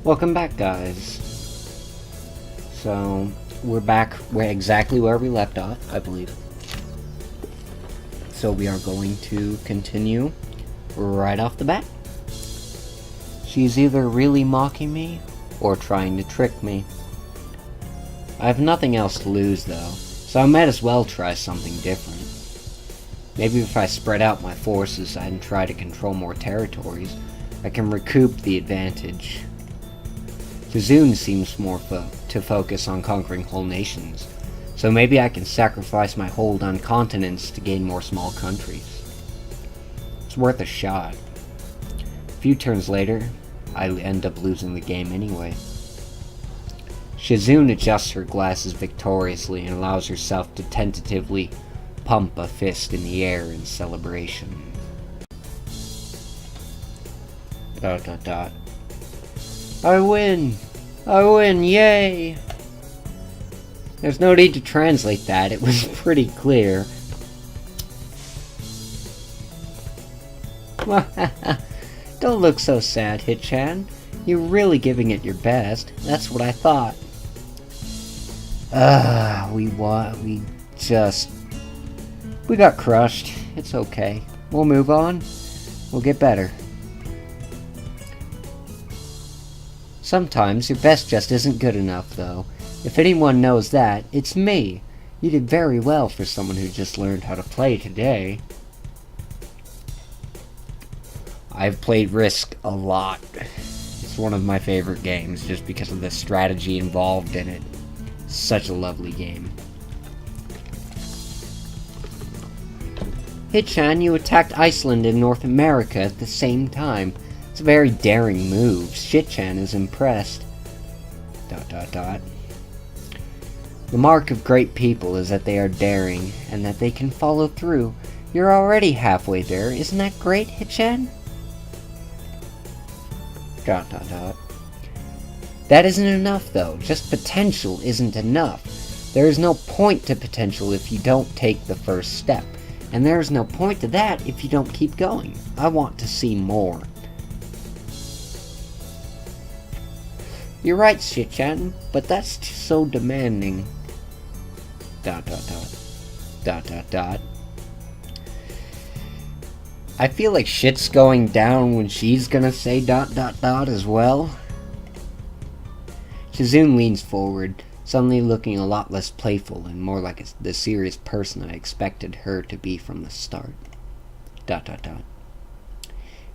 Welcome back, guys. So, we're back exactly where we left off, I believe. So we are going to continue right off the bat. She's either really mocking me, or trying to trick me. I have nothing else to lose, though, so I might as well try something different. Maybe if I spread out my forces and try to control more territories, I can recoup the advantage. Shizune seems more to focus on conquering whole nations, so maybe I can sacrifice my hold on continents to gain more small countries. It's worth a shot. A few turns later, I end up losing the game anyway. Shizune adjusts her glasses victoriously and allows herself to tentatively pump a fist in the air in celebration. ... I win! I win! Yay! There's no need to translate that, it was pretty clear. Don't look so sad, Hit-chan. You're really giving it your best. That's what I thought. We got crushed. It's okay. We'll move on. We'll get better. Sometimes your best just isn't good enough, though. If anyone knows that, it's me. You did very well for someone who just learned how to play today. I've played Risk a lot. It's one of my favorite games, just because of the strategy involved in it. Such a lovely game. Hit-chan, you attacked Iceland and North America at the same time. It's a very daring move. Shit-chan is impressed. ... The mark of great people is that they are daring, and that they can follow through. You're already halfway there. Isn't that great, Hit-chan? ... That isn't enough, though. Just potential isn't enough. There is no point to potential if you don't take the first step. And there is no point to that if you don't keep going. I want to see more. You're right, Shit-chan, but that's so demanding. ... I feel like shit's going down when she's gonna say ... as well. Shizune leans forward, suddenly looking a lot less playful and more like the serious person I expected her to be from the start. ...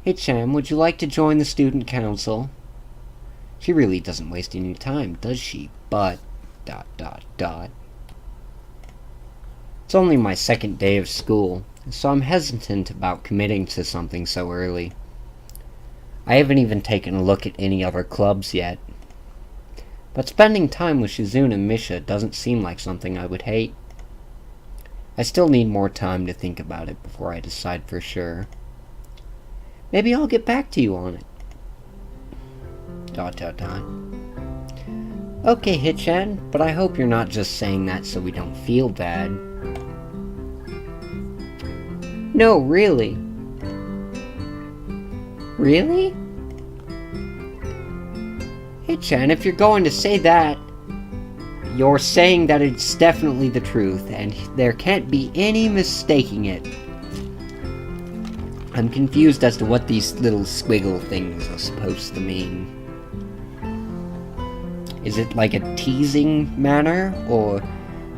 Hit-chan, would you like to join the student council? She really doesn't waste any time, does she? But... It's only my second day of school, so I'm hesitant about committing to something so early. I haven't even taken a look at any other clubs yet. But spending time with Shizune and Misha doesn't seem like something I would hate. I still need more time to think about it before I decide for sure. Maybe I'll get back to you on it. ... Okay, Hit-chan, but I hope you're not just saying that so we don't feel bad. No, really. Really? Hit-chan, if you're going to say that, you're saying that it's definitely the truth, and there can't be any mistaking it. I'm confused as to what these little squiggle things are supposed to mean. Is it like a teasing manner, or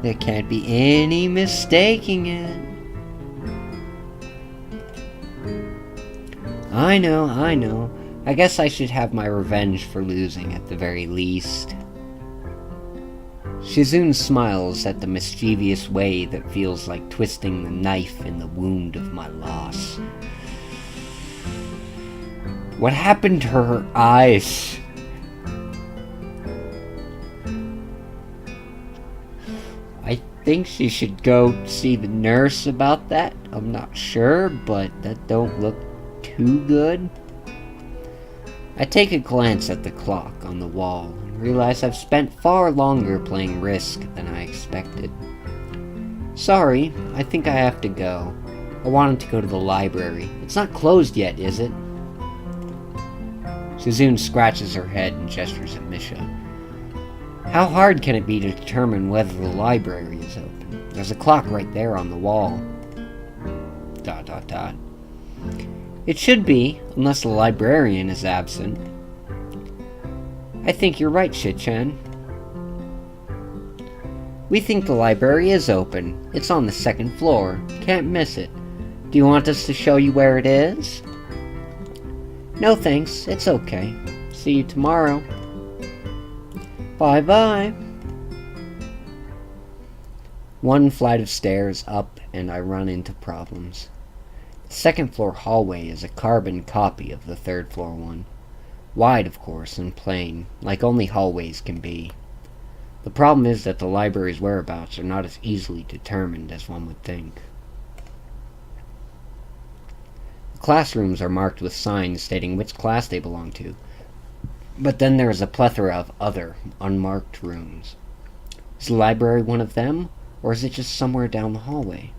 there can't be any mistaking it? I know. I guess I should have my revenge for losing at the very least. Shizune smiles at the mischievous way that feels like twisting the knife in the wound of my loss. What happened to her eyes? I think she should go see the nurse about that. I'm not sure, but that don't look too good. I take a glance at the clock on the wall and realize I've spent far longer playing Risk than I expected. Sorry, I think I have to go. I wanted to go to the library. It's not closed yet, is it? Shizune scratches her head and gestures at Misha. How hard can it be to determine whether the library is open? There's a clock right there on the wall. ... It should be, unless the librarian is absent. I think you're right, Shichan. We think the library is open. It's on the second floor. Can't miss it. Do you want us to show you where it is? No thanks, it's okay. See you tomorrow. Bye-bye. One flight of stairs up, and I run into problems. The second floor hallway is a carbon copy of the third floor one. Wide, of course, and plain, like only hallways can be. The problem is that the library's whereabouts are not as easily determined as one would think. The classrooms are marked with signs stating which class they belong to, but then there is a plethora of other, unmarked rooms. Is the library one of them, or is it just somewhere down the hallway?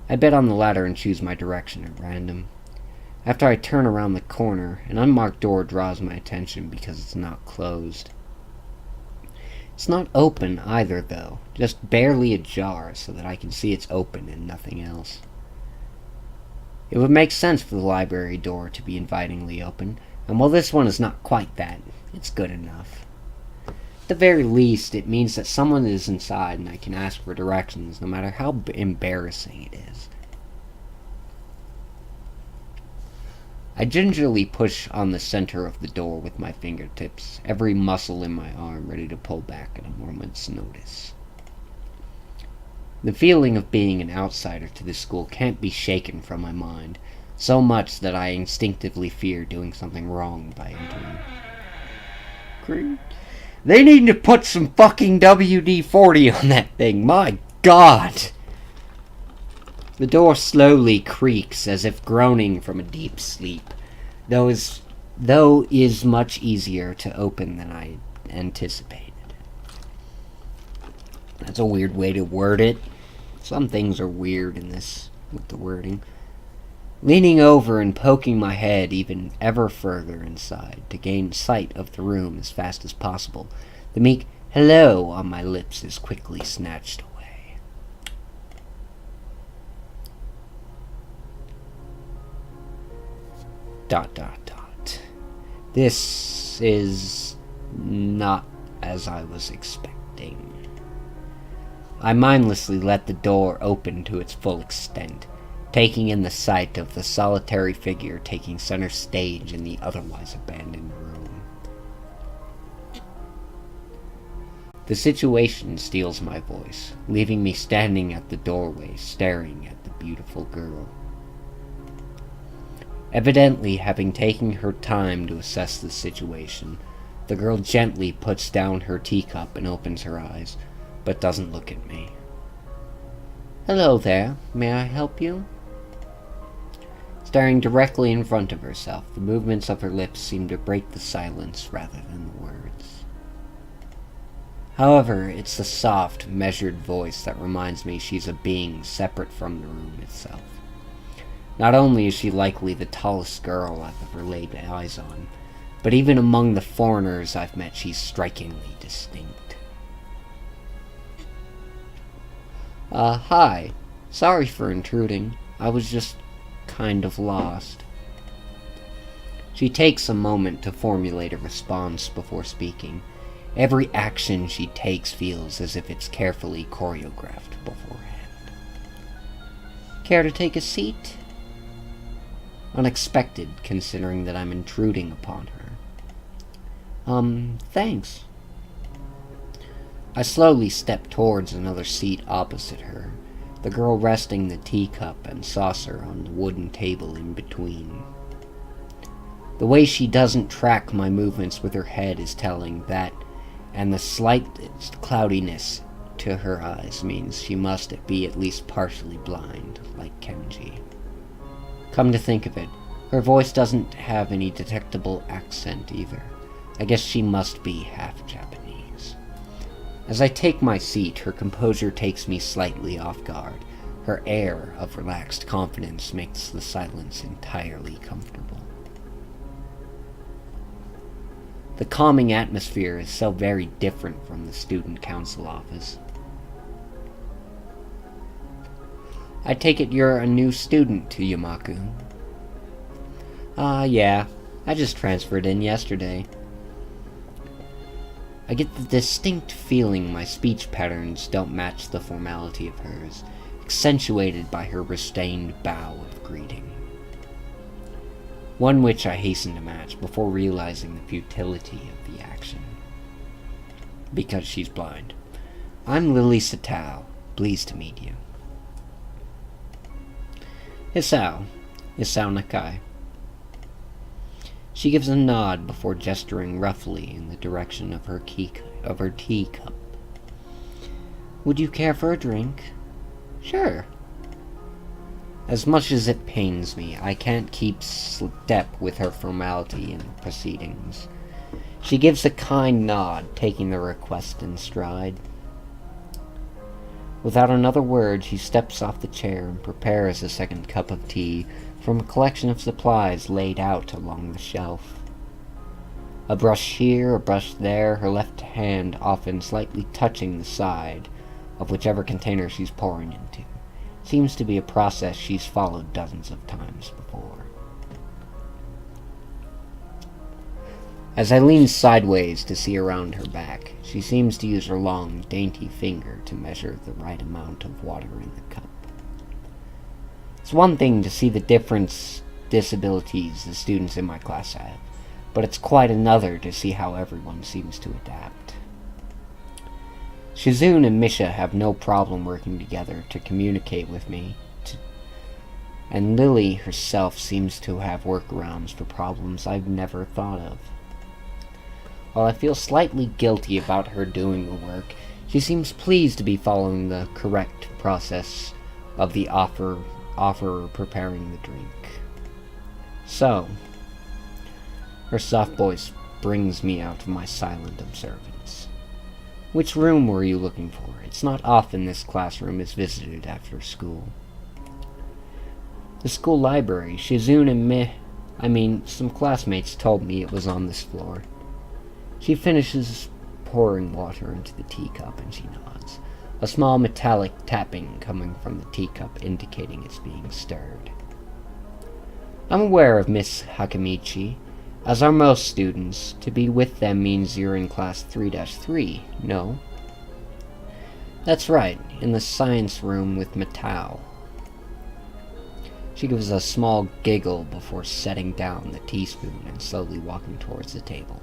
I bet on the latter and choose my direction at random. After I turn around the corner, an unmarked door draws my attention because it's not closed. It's not open either, though, just barely ajar so that I can see it's open and nothing else. It would make sense for the library door to be invitingly open, and while this one is not quite that, it's good enough. At the very least, it means that someone is inside and I can ask for directions, no matter how embarrassing it is. I gingerly push on the center of the door with my fingertips, every muscle in my arm ready to pull back at a moment's notice. The feeling of being an outsider to this school can't be shaken from my mind, so much that I instinctively fear doing something wrong by entering. They need to put some fucking WD-40 on that thing, my god! The door slowly creaks as if groaning from a deep sleep, though is much easier to open than I anticipated. That's a weird way to word it. Some things are weird in this, with the wording. Leaning over and poking my head even ever further inside to gain sight of the room as fast as possible, the meek hello on my lips is quickly snatched away. This is not as I was expecting. I mindlessly let the door open to its full extent, taking in the sight of the solitary figure taking center stage in the otherwise abandoned room. The situation steals my voice, leaving me standing at the doorway staring at the beautiful girl. Evidently having taken her time to assess the situation, the girl gently puts down her teacup and opens her eyes, but doesn't look at me. Hello there, may I help you? Staring directly in front of herself, the movements of her lips seem to break the silence rather than the words. However, it's the soft, measured voice that reminds me she's a being separate from the room itself. Not only is she likely the tallest girl I've ever laid eyes on, but even among the foreigners I've met, she's strikingly distinct. Hi. Sorry for intruding. I was just kind of lost. She takes a moment to formulate a response before speaking. Every action she takes feels as if it's carefully choreographed beforehand. Care to take a seat? Unexpected, considering that I'm intruding upon her. Thanks. I slowly step towards another seat opposite her, the girl resting the teacup and saucer on the wooden table in between. The way she doesn't track my movements with her head is telling that, and the slight cloudiness to her eyes means she must be at least partially blind, like Kenji. Come to think of it, her voice doesn't have any detectable accent either. I guess she must be half Japanese. As I take my seat, her composure takes me slightly off guard. Her air of relaxed confidence makes the silence entirely comfortable. The calming atmosphere is so very different from the student council office. I take it you're a new student to Yamaku. Yeah. I just transferred in yesterday. I get the distinct feeling my speech patterns don't match the formality of hers, accentuated by her restrained bow of greeting. One which I hasten to match before realizing the futility of the action. Because she's blind. I'm Lilly Satao. Pleased to meet you. Hisao Nakai. She gives a nod before gesturing roughly in the direction of her teacup. Would you care for a drink? Sure. As much as it pains me, I can't keep step with her formality in the proceedings. She gives a kind nod, taking the request in stride. Without another word, she steps off the chair and prepares a second cup of tea from a collection of supplies laid out along the shelf. A brush here, a brush there, her left hand often slightly touching the side of whichever container she's pouring into. Seems to be a process she's followed dozens of times before. As I lean sideways to see around her back, she seems to use her long, dainty finger to measure the right amount of water in the cup. It's one thing to see the different disabilities the students in my class have, but it's quite another to see how everyone seems to adapt. Shizune and Misha have no problem working together to communicate with me, and Lilly herself seems to have workarounds for problems I've never thought of. While I feel slightly guilty about her doing the work, she seems pleased to be following the correct process of the offerer preparing the drink. So, her soft voice brings me out of my silent observance. Which room were you looking for? It's not often this classroom is visited after school. The school library. Shizune and some classmates told me it was on this floor. She finishes pouring water into the teacup and she nods, a small metallic tapping coming from the teacup indicating it's being stirred. I'm aware of Miss Hakamichi, as are most students. To be with them means you're in class 3-3, no? That's right, in the science room with Matao. She gives a small giggle before setting down the teaspoon and slowly walking towards the table,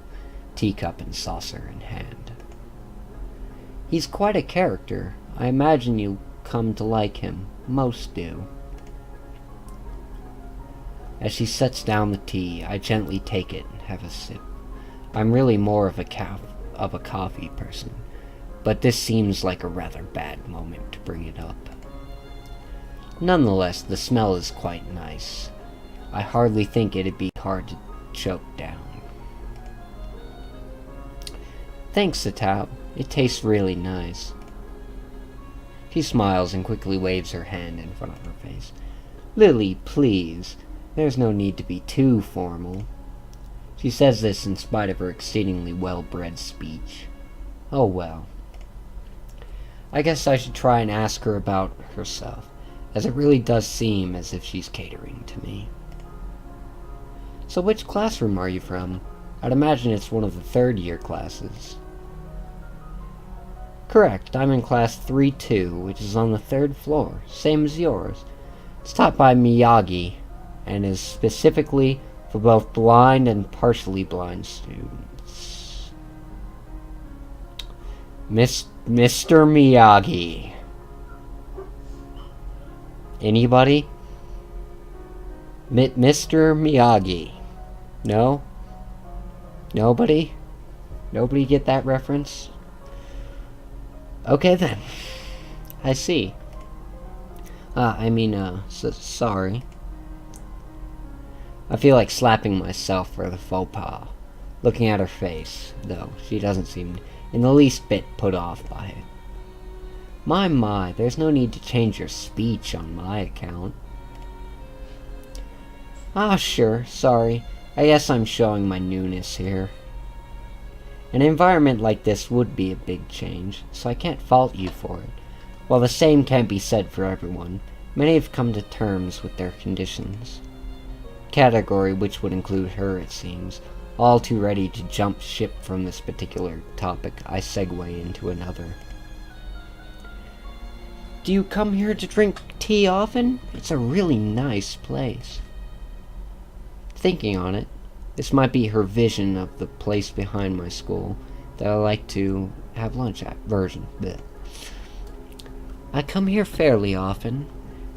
teacup and saucer in hand. He's quite a character. I imagine you'll come to like him. Most do. As she sets down the tea, I gently take it and have a sip. I'm really more of a coffee person, but this seems like a rather bad moment to bring it up. Nonetheless, the smell is quite nice. I hardly think it'd be hard to choke down. Thanks, Satao. It tastes really nice. She smiles and quickly waves her hand in front of her face. Lilly, please. There's no need to be too formal. She says this in spite of her exceedingly well-bred speech. Oh well. I guess I should try and ask her about herself, as it really does seem as if she's catering to me. So which classroom are you from? I'd imagine it's one of the third-year classes. Correct, I'm in class 3-2, which is on the third floor, same as yours. It's taught by Miyagi, and is specifically for both blind and partially blind students. Mr. Miyagi. Anybody? Mr. Miyagi. No? Nobody? Nobody get that reference? Okay then. I see. Sorry. I feel like slapping myself for the faux pas, looking at her face, though she doesn't seem in the least bit put off by it. My, there's no need to change your speech on my account. Sure, sorry. I guess I'm showing my newness here. An environment like this would be a big change, so I can't fault you for it. While the same can't be said for everyone, many have come to terms with their conditions. Category which would include her, it seems. All too ready to jump ship from this particular topic, I segue into another. Do you come here to drink tea often? It's a really nice place. Thinking on it, this might be her vision of the place behind my school that I like to have lunch at version. Blech. I come here fairly often.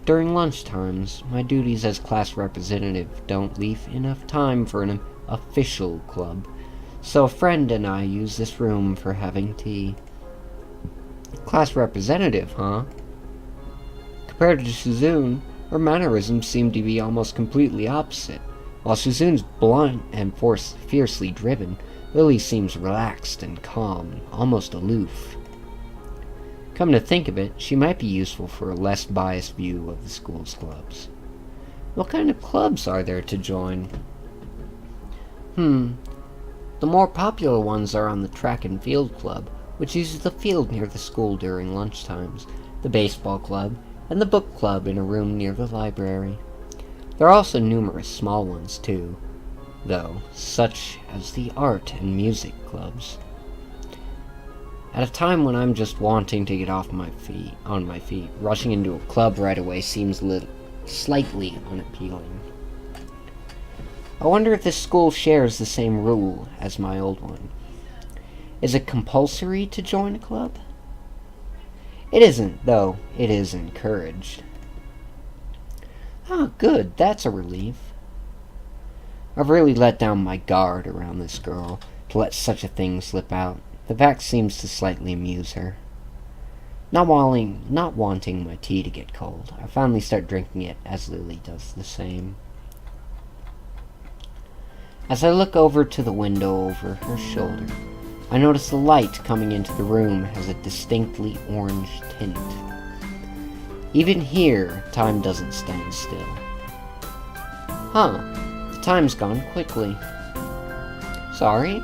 During lunch times, my duties as class representative don't leave enough time for an official club, so a friend and I use this room for having tea. Class representative, huh? Compared to Shizune, her mannerisms seem to be almost completely opposite. While Shizune's blunt and fiercely driven, Lilly seems relaxed and calm, almost aloof. Come to think of it, she might be useful for a less biased view of the school's clubs. What kind of clubs are there to join? The more popular ones are on the track and field club, which uses the field near the school during lunchtimes, the baseball club, and the book club in a room near the library. There are also numerous small ones too, though, such as the art and music clubs. At a time when I'm just wanting to get on my feet, rushing into a club right away seems slightly unappealing. I wonder if this school shares the same rule as my old one. Is it compulsory to join a club? It isn't, though it is encouraged. Ah, good, that's a relief. I've really let down my guard around this girl to let such a thing slip out. The fact seems to slightly amuse her. Not wanting my tea to get cold, I finally start drinking it as Lilly does the same. As I look over to the window over her shoulder, I notice the light coming into the room has a distinctly orange tint. Even here, time doesn't stand still. The time's gone quickly. Sorry?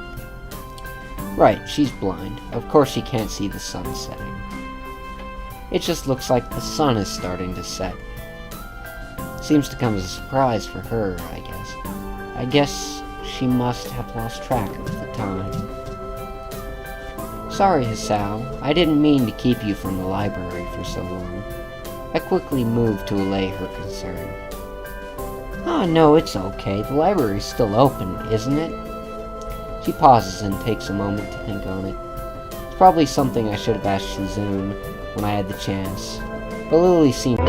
Right, she's blind. Of course she can't see the sun setting. It just looks like the sun is starting to set. Seems to come as a surprise for her, I guess. I guess she must have lost track of the time. Sorry, Hisao. I didn't mean to keep you from the library for so long. I quickly moved to allay her concern. No, it's okay. The library's still open, isn't it? She pauses and takes a moment to think on it. It's probably something I should have asked Shizune when I had the chance, but Lilly seemed